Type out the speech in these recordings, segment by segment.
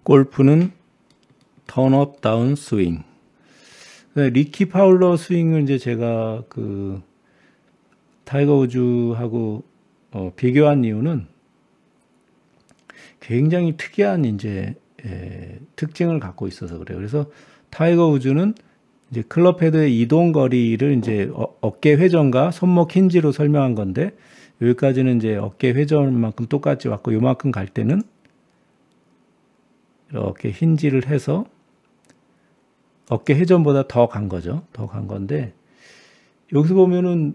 골프는 턴업 다운 스윙. 리키 파울러 스윙을 이제 제가 그 타이거 우즈하고 비교한 이유는 굉장히 특이한 이제 특징을 갖고 있어서 그래요. 그래서 타이거 우즈는 이제 클럽 헤드의 이동 거리를 이제 어깨 회전과 손목 힌지로 설명한 건데, 여기까지는 이제 어깨 회전만큼 똑같이 왔고, 요만큼 갈 때는 이렇게 힌지를 해서 어깨 회전보다 더 간 거죠. 더 간 건데, 여기서 보면은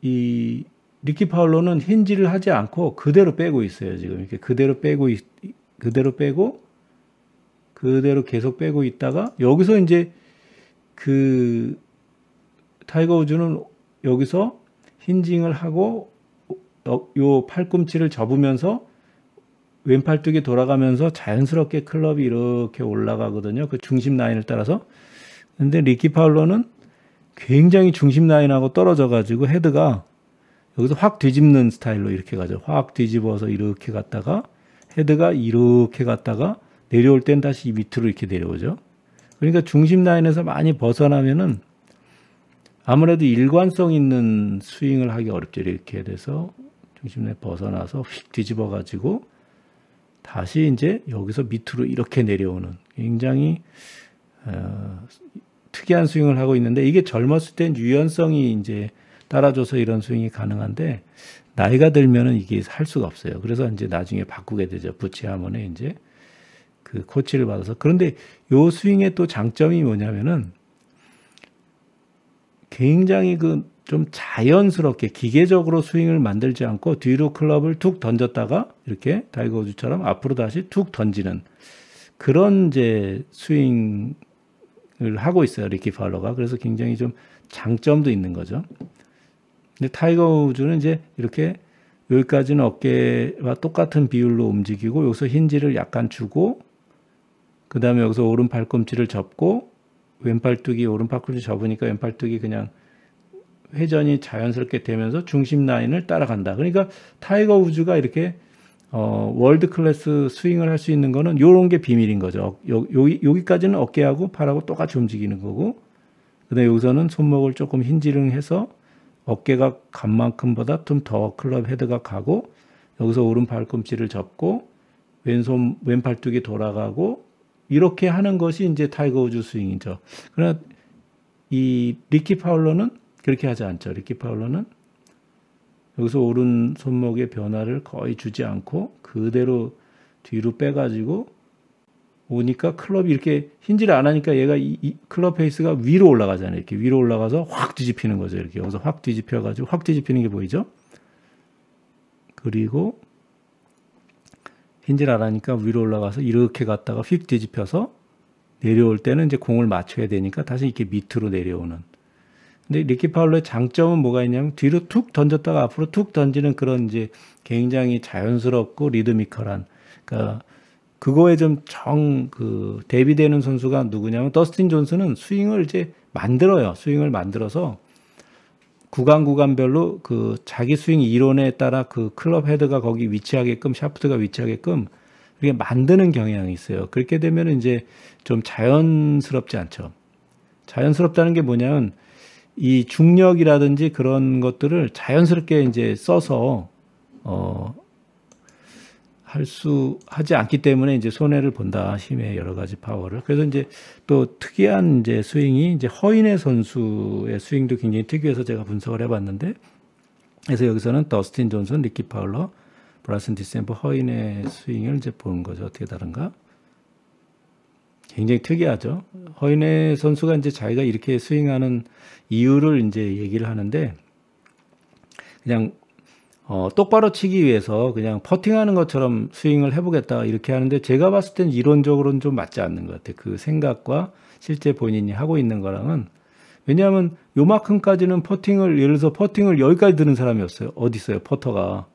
이 리키 파울러는 힌지를 하지 않고 그대로 빼고 있어요. 지금 이렇게 그대로 빼고 그대로 계속 빼고 있다가, 여기서 이제 그 타이거 우즈는 여기서 힌징을 하고 요 팔꿈치를 접으면서 왼팔뚝이 돌아가면서 자연스럽게 클럽이 이렇게 올라가거든요. 그 중심 라인을 따라서. 근데 리키 파울러는 굉장히 중심 라인하고 떨어져 가지고 헤드가 여기서 확 뒤집는 스타일로 이렇게 가죠. 확 뒤집어서 이렇게 갔다가 헤드가 이렇게 갔다가 내려올 땐 다시 밑으로 이렇게 내려오죠. 그러니까 중심 라인에서 많이 벗어나면은 아무래도 일관성 있는 스윙을 하기 어렵죠. 이렇게 돼서 중심 라인 벗어나서 휙 뒤집어 가지고 다시 이제 여기서 밑으로 이렇게 내려오는 굉장히 특이한 스윙을 하고 있는데, 이게 젊었을 땐 유연성이 이제 따라줘서 이런 스윙이 가능한데, 나이가 들면은 이게 할 수가 없어요. 그래서 이제 나중에 바꾸게 되죠. 부치 하몬에 이제 그 코치를 받아서. 그런데 요 스윙의 또 장점이 뭐냐면은 굉장히 그 좀 자연스럽게 기계적으로 스윙을 만들지 않고 뒤로 클럽을 툭 던졌다가 이렇게 타이거 우즈처럼 앞으로 다시 툭 던지는 그런 이제 스윙을 하고 있어요. 리키 파울러가. 그래서 굉장히 좀 장점도 있는 거죠. 근데 타이거 우즈는 이제 이렇게 여기까지는 어깨와 똑같은 비율로 움직이고, 여기서 힌지를 약간 주고, 그 다음에 여기서 오른 팔꿈치를 접고, 왼팔뚝이 오른 팔꿈치 접으니까 왼팔뚝이 그냥 회전이 자연스럽게 되면서 중심 라인을 따라간다. 그러니까 타이거 우즈가 이렇게 월드 클래스 스윙을 할 수 있는 거는 요런 게 비밀인 거죠. 여기까지는 어깨하고 팔하고 똑같이 움직이는 거고, 그다음에 여기서는 손목을 조금 힌지를 해서 어깨가 간 만큼보다 좀 더 클럽 헤드가 가고, 여기서 오른 팔꿈치를 접고 왼 팔뚝이 돌아가고, 이렇게 하는 것이 이제 타이거 우즈 스윙이죠. 그러나 이 리키 파울러는 그렇게 하지 않죠. 리키 파울러는 여기서 오른 손목의 변화를 거의 주지 않고 그대로 뒤로 빼가지고 오니까 클럽이 이렇게 힌지를 안 하니까 얘가 이 클럽 페이스가 위로 올라가잖아요. 이렇게 위로 올라가서 확 뒤집히는 거죠. 이렇게 여기서 확 뒤집혀가지고 확 뒤집히는 게 보이죠? 그리고 힌지를 안 하니까 위로 올라가서 이렇게 갔다가 휙 뒤집혀서 내려올 때는 이제 공을 맞춰야 되니까 다시 이렇게 밑으로 내려오는. 근데 리키 파울러의 장점은 뭐가 있냐면 뒤로 툭 던졌다가 앞으로 툭 던지는 그런 이제 굉장히 자연스럽고 리드미컬한, 그러니까 그거에 좀 대비되는 선수가 누구냐면 더스틴 존슨은 스윙을 이제 만들어요. 스윙을 만들어서 구간별로 그 자기 스윙 이론에 따라 그 클럽 헤드가 거기 위치하게끔, 샤프트가 위치하게끔 이렇게 만드는 경향이 있어요. 그렇게 되면 이제 좀 자연스럽지 않죠. 자연스럽다는 게 뭐냐면 이 중력이라든지 그런 것들을 자연스럽게 이제 써서 하지 않기 때문에 이제 손해를 본다. 힘의 여러 가지 파워를. 그래서 이제 또 특이한 이제 스윙이 이제 허인의 선수의 스윙도 굉장히 특이해서 제가 분석을 해봤는데, 그래서 여기서는 더스틴 존슨, 리키 파울러, 브라슨 디셈버, 허인의 스윙을 이제 보는 거죠. 어떻게 다른가? 굉장히 특이하죠. 허인의 선수가 이제 자기가 이렇게 스윙하는 이유를 이제 얘기를 하는데, 그냥 똑바로 치기 위해서 그냥 퍼팅하는 것처럼 스윙을 해보겠다 이렇게 하는데, 제가 봤을 땐 이론적으로는 좀 맞지 않는 것 같아요. 그 생각과 실제 본인이 하고 있는 거랑은. 왜냐하면 요만큼까지는 퍼팅을, 예를 들어서 퍼팅을 여기까지 드는 사람이 어디 있어요, 퍼터가.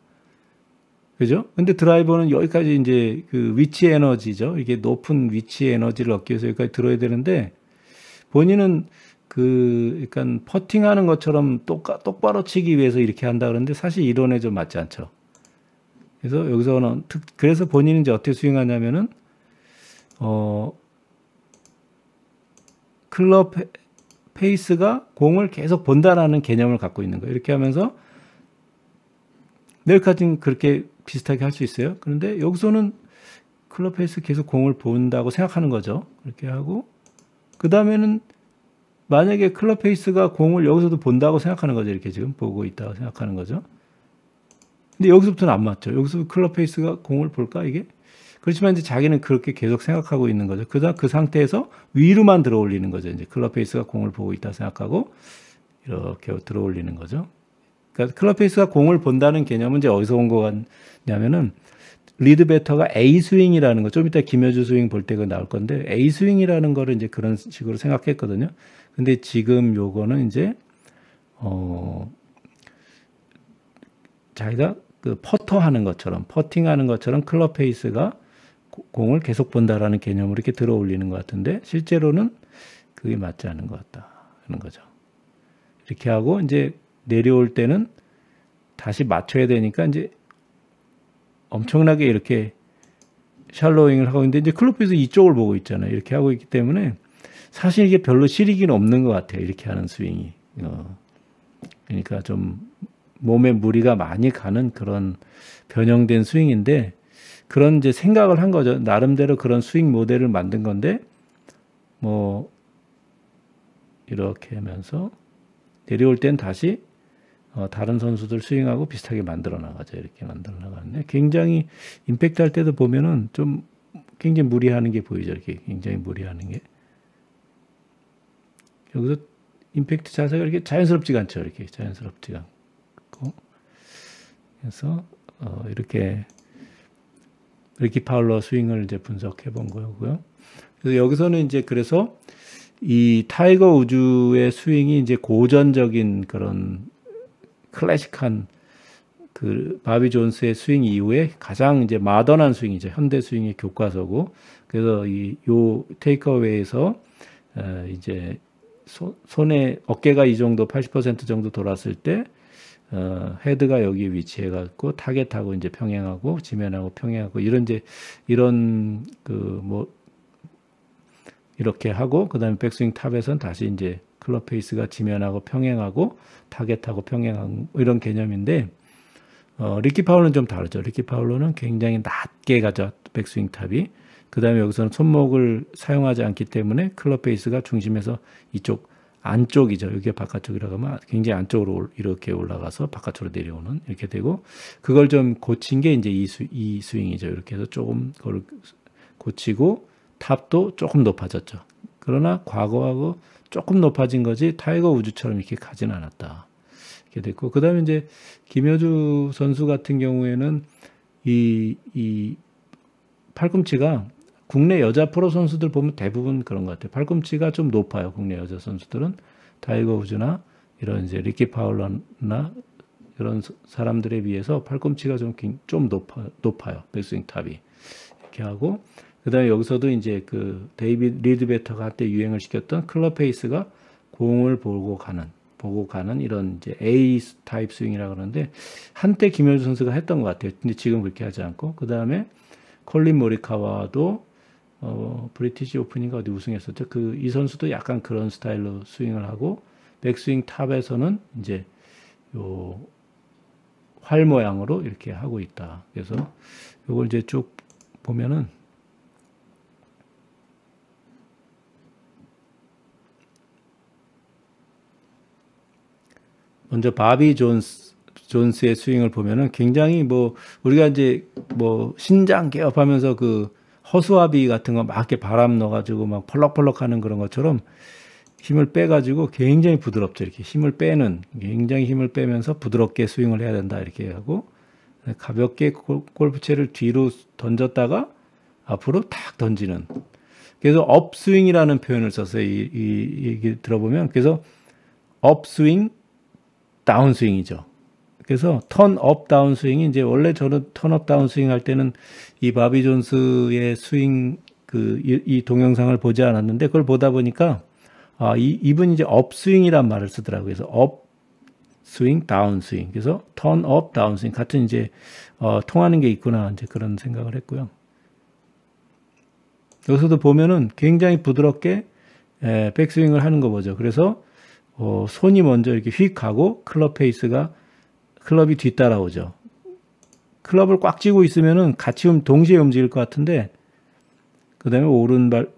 그죠? 근데 드라이버는 여기까지 이제 그 위치 에너지죠. 이게 높은 위치 에너지를 얻기 위해서 여기까지 들어야 되는데, 본인은 약간 퍼팅하는 것처럼 똑바로 치기 위해서 이렇게 한다 그러는데, 사실 이론에 좀 맞지 않죠. 그래서 여기서는, 그래서 본인은 이제 어떻게 스윙하냐면은, 클럽 페이스가 공을 계속 본다라는 개념을 갖고 있는 거예요. 이렇게 하면서 내일까지는 그렇게 비슷하게 할 수 있어요. 그런데 여기서는 클럽 페이스 계속 공을 본다고 생각하는 거죠. 그렇게 하고 그 다음에는 만약에 클럽 페이스가 공을 여기서도 본다고 생각하는 거죠. 이렇게 지금 보고 있다고 생각하는 거죠. 근데 여기서부터는 안 맞죠. 여기서 클럽 페이스가 공을 볼까 이게? 그렇지만 이제 자기는 그렇게 계속 생각하고 있는 거죠. 그다음 그 상태에서 위로만 들어 올리는 거죠. 이제 클럽 페이스가 공을 보고 있다 생각하고 이렇게 들어 올리는 거죠. 그러니까 클럽 페이스가 공을 본다는 개념은 이제 어디서 온 거 같냐면은 리드 배터가 A 스윙이라는 거, 좀 이따 김효주 스윙 볼 때 그 나올 건데 A 스윙이라는 거를 이제 그런 식으로 생각했거든요. 근데 지금 요거는 이제 자기가 그 퍼터 하는 것처럼, 퍼팅 하는 것처럼 클럽 페이스가 공을 계속 본다라는 개념으로 이렇게 들어 올리는 것 같은데 실제로는 그게 맞지 않은 것 같다 하는 거죠. 이렇게 하고 이제 내려올 때는 다시 맞춰야 되니까 이제 엄청나게 이렇게 샬로잉을 하고 있는데 이제 클럽 페이스 이쪽을 보고 있잖아요. 이렇게 하고 있기 때문에 사실 이게 별로 실익은 없는 것 같아요. 이렇게 하는 스윙이. 그러니까 좀 몸에 무리가 많이 가는 그런 변형된 스윙인데 그런 이제 생각을 한 거죠. 나름대로 그런 스윙 모델을 만든 건데 뭐 이렇게 하면서 내려올 땐 다시 다른 선수들 스윙하고 비슷하게 만들어 나가죠. 이렇게 만들어 나가는데 굉장히 임팩트 할 때도 보면은 좀 굉장히 무리하는 게 보이죠. 이렇게 굉장히 무리하는 게 여기서 임팩트 자세가 이렇게 자연스럽지가 않죠. 이렇게 자연스럽지가 않고 그래서 이렇게 리키 파울러 스윙을 이제 분석해 본 거고요. 그래서 여기서는 이제 그래서 이 타이거 우즈의 스윙이 이제 고전적인 그런 클래식한 그 바비 존스의 스윙 이후에 가장 이제 마더난 스윙이죠. 현대 스윙의 교과서고 그래서 요 테이크어웨이에서 이제 손에 어깨가 이 정도 80% 정도 돌았을 때 헤드가 여기 위치해 갖고 타겟하고 이제 평행하고 지면하고 평행하고 이런 그 뭐 이렇게 하고 그다음에 백스윙 탑에서는 다시 이제 클럽 페이스가 지면하고 평행하고 타겟하고 평행하고 이런 개념인데 리키 파울러는 좀 다르죠. 리키 파울러는 굉장히 낮게 가죠. 백스윙 탑이. 그다음에 여기서는 손목을 사용하지 않기 때문에 클럽 페이스가 중심에서 이쪽 안쪽이죠. 여기가 바깥쪽이라고 하면 굉장히 안쪽으로 이렇게 올라가서 바깥으로 내려오는 이렇게 되고 그걸 좀 고친 게 이제 이 스윙이죠. 이렇게 해서 조금 그걸 고치고 탑도 조금 높아졌죠. 그러나 과거하고 조금 높아진 거지 타이거 우즈처럼 이렇게 가진 않았다. 이렇게 됐고 그다음에 이제 김효주 선수 같은 경우에는 이 팔꿈치가 국내 여자 프로 선수들 보면 대부분 그런 것 같아요. 팔꿈치가 좀 높아요. 국내 여자 선수들은 타이거 우즈나 이런 이제 리키 파울러나 이런 사람들에 비해서 팔꿈치가 좀 높아요. 백스윙 탑이 이렇게 하고 그다음에 여기서도 이제 그 데이비드 리드 베터가 한때 유행을 시켰던 클럽 페이스가 공을 보고 가는 이런 이제 A 타입 스윙이라고 그러는데 한때 김효주 선수가 했던 것 같아요. 근데 지금 그렇게 하지 않고 그다음에 콜린 모리카와도 브리티시 오픈인가 어디 우승했었죠. 이 선수도 약간 그런 스타일로 스윙을 하고 백스윙 탑에서는 이제 요 활 모양으로 이렇게 하고 있다. 그래서 요걸 이제 쭉 보면은 먼저 바비 존스의 스윙을 보면은 굉장히 뭐 우리가 이제 뭐 신장 개업하면서 그 허수아비 같은 거 막 이렇게 바람 넣어가지고 막 펄럭펄럭 하는 그런 것처럼 힘을 빼가지고 굉장히 부드럽죠. 이렇게 굉장히 힘을 빼면서 부드럽게 스윙을 해야 된다. 이렇게 하고 가볍게 골프채를 뒤로 던졌다가 앞으로 탁 던지는. 그래서 업스윙이라는 표현을 썼어요. 이 얘기 들어보면. 그래서 업스윙, 다운스윙이죠. 그래서 턴업 다운 스윙이 이제 원래 저는 턴업 다운 스윙 할 때는 이 바비 존스의 스윙 이 동영상을 보지 않았는데 그걸 보다 보니까 이분이 이제 업 스윙이란 말을 쓰더라고요. 그래서 업 스윙, 다운 스윙. 그래서 턴업 다운 스윙 같은 이제 통하는 게 있구나 이제 그런 생각을 했고요. 여기서도 보면은 굉장히 부드럽게 백스윙을 하는 거 보죠. 그래서 손이 먼저 이렇게 휙 가고 클럽이 뒤따라오죠. 클럽을 꽉 쥐고 있으면은 같이 동시에 움직일 것 같은데 그 다음에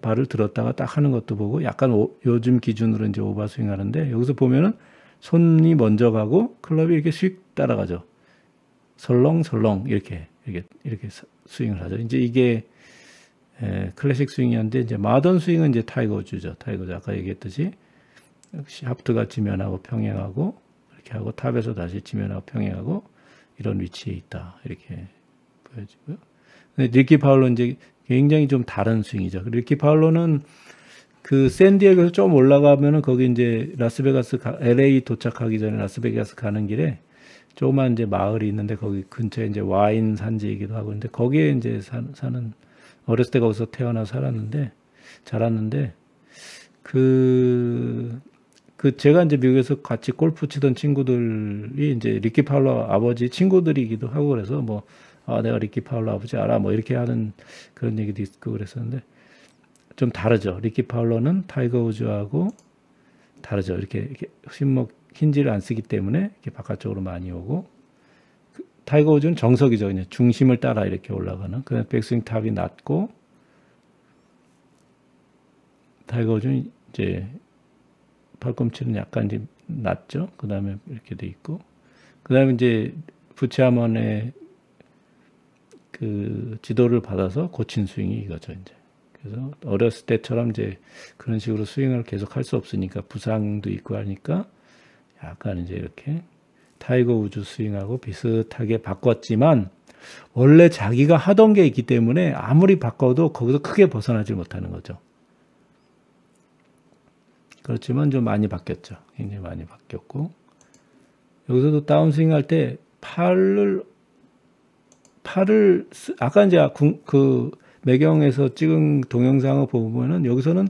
발을 들었다가 딱 하는 것도 보고 약간 요즘 기준으로 이제 오버스윙 하는데 여기서 보면은 손이 먼저 가고 클럽이 이렇게 휙 따라가죠. 설렁설렁 이렇게 스윙을 하죠. 이제 이게 클래식 스윙이었는데 이제 마던 스윙은 이제 타이거 우즈죠. 타이거 우즈 아까 얘기했듯이 샤프트가 지면하고 평행하고 이렇게 하고 탑에서 다시 지면하고 평행하고 이런 위치에 있다 이렇게 보여지고요. 근데 리키 파울로 이제 굉장히 좀 다른 스윙이죠. 리키 파울로는 그 샌디에고에서 좀 올라가면은 거기 이제 LA 도착하기 전에 라스베가스 가는 길에 조그만 이제 마을이 있는데 거기 근처에 이제 와인 산지이기도 하고 근데 거기에 이제 사는 어렸을 때 거기서 태어나 자랐는데 제가 이제 미국에서 같이 골프 치던 친구들이 이제 리키 파울러 아버지 친구들이기도 하고 그래서 내가 리키 파울러 아버지 알아 이렇게 하는 그런 얘기도 있고 그랬었는데 좀 다르죠. 리키 파울러는 타이거 우즈하고 다르죠. 이렇게 힌지를 안 쓰기 때문에 이렇게 바깥쪽으로 많이 오고 타이거 우즈는 정석이죠. 그냥 중심을 따라 이렇게 올라가는 그다음에 백스윙 탑이 낮고 타이거 우즈는 이제 팔꿈치는 약간 이제 낮죠. 그 다음에 이렇게 돼 있고, 그 다음에 이제 부치아먼의 그 지도를 받아서 고친 스윙이 이거죠, 이제. 그래서 어렸을 때처럼 이제 그런 식으로 스윙을 계속 할 수 없으니까 부상도 있고 하니까 약간 이제 이렇게 타이거 우즈 스윙하고 비슷하게 바꿨지만 원래 자기가 하던 게 있기 때문에 아무리 바꿔도 거기서 크게 벗어나지 못하는 거죠. 그렇지만 좀 많이 바뀌었죠. 굉장히 많이 바뀌었고 여기서도 다운스윙 할 때 팔을 아까 이제 그 매경에서 찍은 동영상을 보면은 여기서는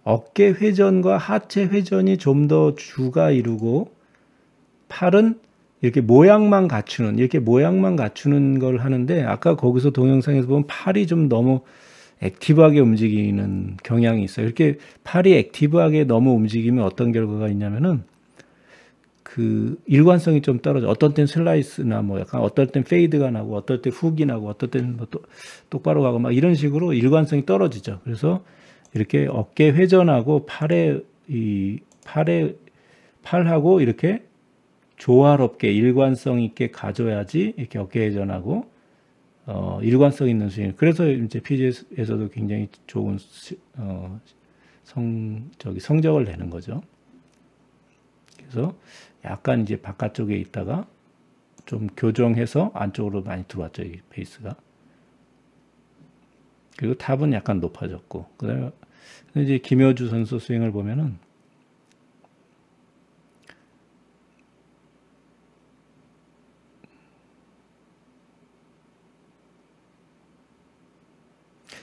어깨 회전과 하체 회전이 좀 더 주가 이루고 팔은 이렇게 모양만 갖추는 걸 하는데 아까 거기서 동영상에서 보면 팔이 좀 너무 액티브하게 움직이는 경향이 있어요. 이렇게 팔이 액티브하게 너무 움직이면 어떤 결과가 있냐면은 그 일관성이 좀 떨어져. 어떤 땐 슬라이스나 약간 어떨 땐 페이드가 나고 어떨 때 훅이 나고 어떨 땐 똑바로 가고 막 이런 식으로 일관성이 떨어지죠. 그래서 이렇게 어깨 회전하고 팔하고 이렇게 조화롭게 일관성 있게 가져야지 이렇게 어깨 회전하고 일관성 있는 스윙. 그래서 이제 PGA에서도 굉장히 좋은 성적을 내는 거죠. 그래서 약간 이제 바깥쪽에 있다가 좀 교정해서 안쪽으로 많이 들어왔죠, 이 페이스가. 그리고 탑은 약간 높아졌고. 그다음에 이제 김효주 선수 스윙을 보면은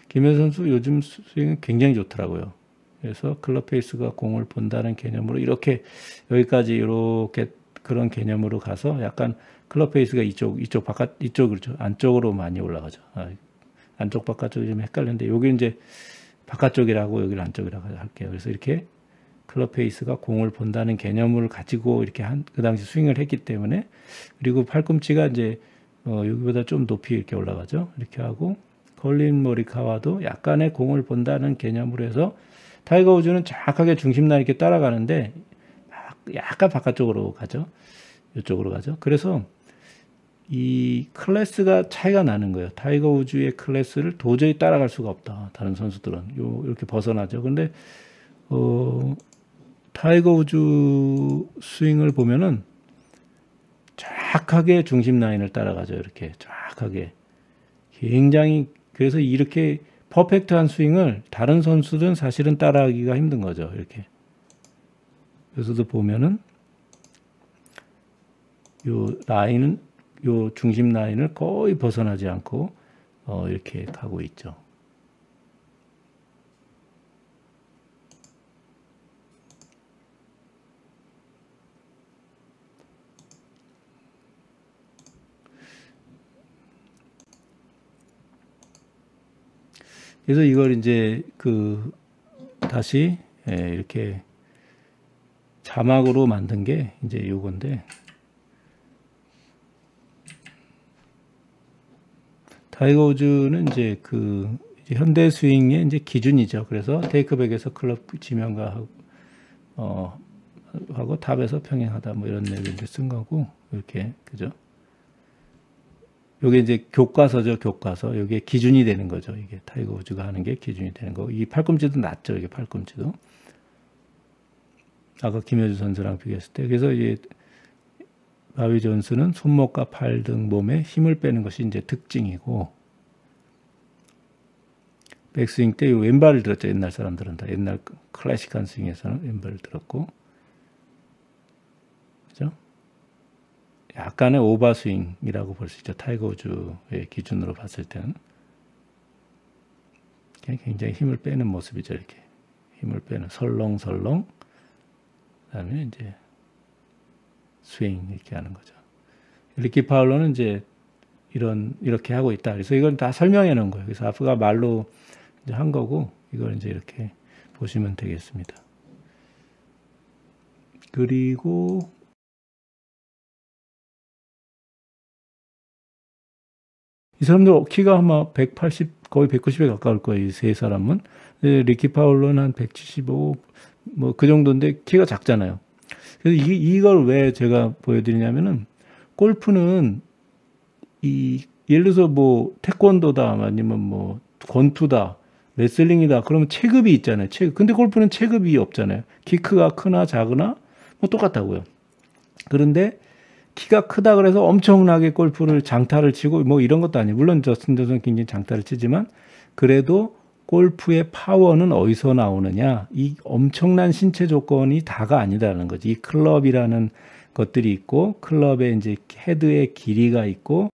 김효주 선수 요즘 스윙은 굉장히 좋더라고요. 그래서 클럽 페이스가 공을 본다는 개념으로 이렇게 여기까지 이렇게 그런 개념으로 가서 약간 클럽 페이스가 이쪽으로 안쪽으로 많이 올라가죠. 안쪽 바깥쪽이 좀 헷갈리는데 여기 이제 바깥쪽이라고 여기를 안쪽이라고 할게요. 그래서 이렇게 클럽 페이스가 공을 본다는 개념을 가지고 이렇게 그 당시 스윙을 했기 때문에 그리고 팔꿈치가 이제 여기보다 좀 높이 이렇게 올라가죠. 이렇게 하고 콜린 모리카와도 약간의 공을 본다는 개념으로 해서 타이거 우즈는 정확하게 중심라인 이렇게 따라가는데 약간 바깥쪽으로 가죠. 이쪽으로 가죠. 그래서 이 클래스가 차이가 나는 거예요. 타이거 우즈의 클래스를 도저히 따라갈 수가 없다. 다른 선수들은 이렇게 벗어나죠. 근데 타이거 우즈 스윙을 보면은 정확하게 중심 라인을 따라가죠. 이렇게 정확하게 굉장히 그래서 이렇게 퍼펙트한 스윙을 다른 선수들은 사실은 따라하기가 힘든 거죠. 이렇게. 여기서도 보면은 요 중심 라인을 거의 벗어나지 않고 이렇게 가고 있죠. 그래서 이걸 이제 다시 이렇게 자막으로 만든 게 이제 요건데, 타이거 우즈는 이제 이제 현대 스윙의 이제 기준이죠. 그래서 테이크백에서 클럽 지명가 하고 탑에서 평행하다 뭐 이런 내용을 쓴 거고, 이렇게 그죠? 요게 이제 교과서죠, 교과서. 요게 기준이 되는 거죠. 이게 타이거 우즈가 하는 게 기준이 되는 거고, 이 팔꿈치도 낮죠, 이게 팔꿈치도. 아까 김효주 선수랑 비교했을 때. 그래서 이제 바비 존스는 손목과 팔 등 몸에 힘을 빼는 것이 이제 특징이고, 백스윙 때 왼발을 들었죠. 옛날 사람들은 다. 옛날 클래식한 스윙에서는 왼발을 들었고, 그죠? 약간의 오버스윙이라고 볼 수 있죠. 타이거 우즈의 기준으로 봤을 때는. 굉장히 힘을 빼는 모습이죠. 이렇게. 힘을 빼는 설렁설렁. 그 다음에 이제 스윙 이렇게 하는 거죠. 리키 파울러는 이제 이렇게 하고 있다. 그래서 이건 다 설명해 놓은 거예요. 그래서 아프가 말로 이제 한 거고, 이걸 이제 이렇게 보시면 되겠습니다. 그리고 이 사람들 키가 아마 180, 거의 190에 가까울 거예요. 이 세 사람은. 리키 파울러는 한 175, 뭐 그 정도인데 키가 작잖아요. 그래서 이걸 왜 제가 보여드리냐면은, 골프는 예를 들어서 뭐 태권도다, 아니면 뭐 권투다, 레슬링이다, 그러면 체급이 있잖아요. 근데 골프는 체급이 없잖아요. 키 크가 크나 작으나 뭐 똑같다고요. 그런데 키가 크다 그래서 엄청나게 골프를 장타를 치고 뭐 이런 것도 아니에요. 물론 저스틴 존슨은 굉장히 장타를 치지만, 그래도 골프의 파워는 어디서 나오느냐? 이 엄청난 신체 조건이 다가 아니다라는 거지. 이 클럽이라는 것들이 있고, 클럽의 이제 헤드의 길이가 있고,